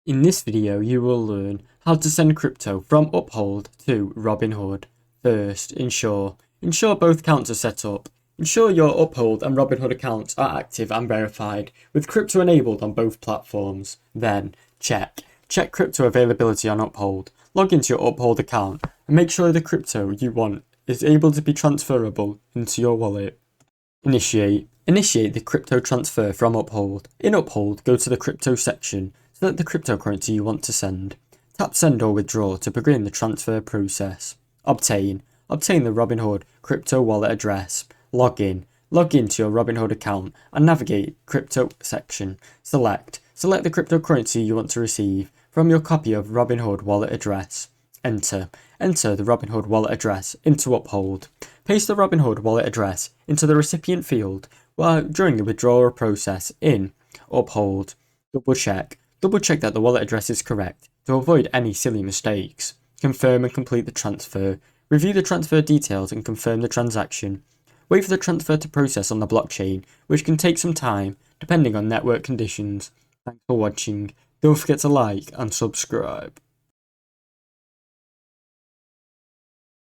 In this video, you will learn how to send crypto from Uphold to Robinhood. First, ensure both accounts are set up. Ensure your Uphold and Robinhood accounts are active and verified, with crypto enabled on both platforms. Then, check crypto availability on Uphold. Log into your Uphold account and make sure the crypto you want is able to be transferable into your wallet. Initiate the crypto transfer from Uphold. In Uphold, go to the crypto section. Select the cryptocurrency you want to send. Tap send or withdraw to begin the transfer process. Obtain the Robinhood crypto wallet address. Log into your Robinhood account and navigate crypto section. Select the cryptocurrency you want to receive from your copy of Robinhood wallet address. Enter the Robinhood wallet address into Uphold. Paste the Robinhood wallet address into the recipient field during the withdrawal process in Uphold. Double check that the wallet address is correct to avoid any silly mistakes. Confirm and complete the transfer. Review the transfer details and confirm the transaction. Wait for the transfer to process on the blockchain, which can take some time depending on network conditions. Thanks for watching. Don't forget to like and subscribe.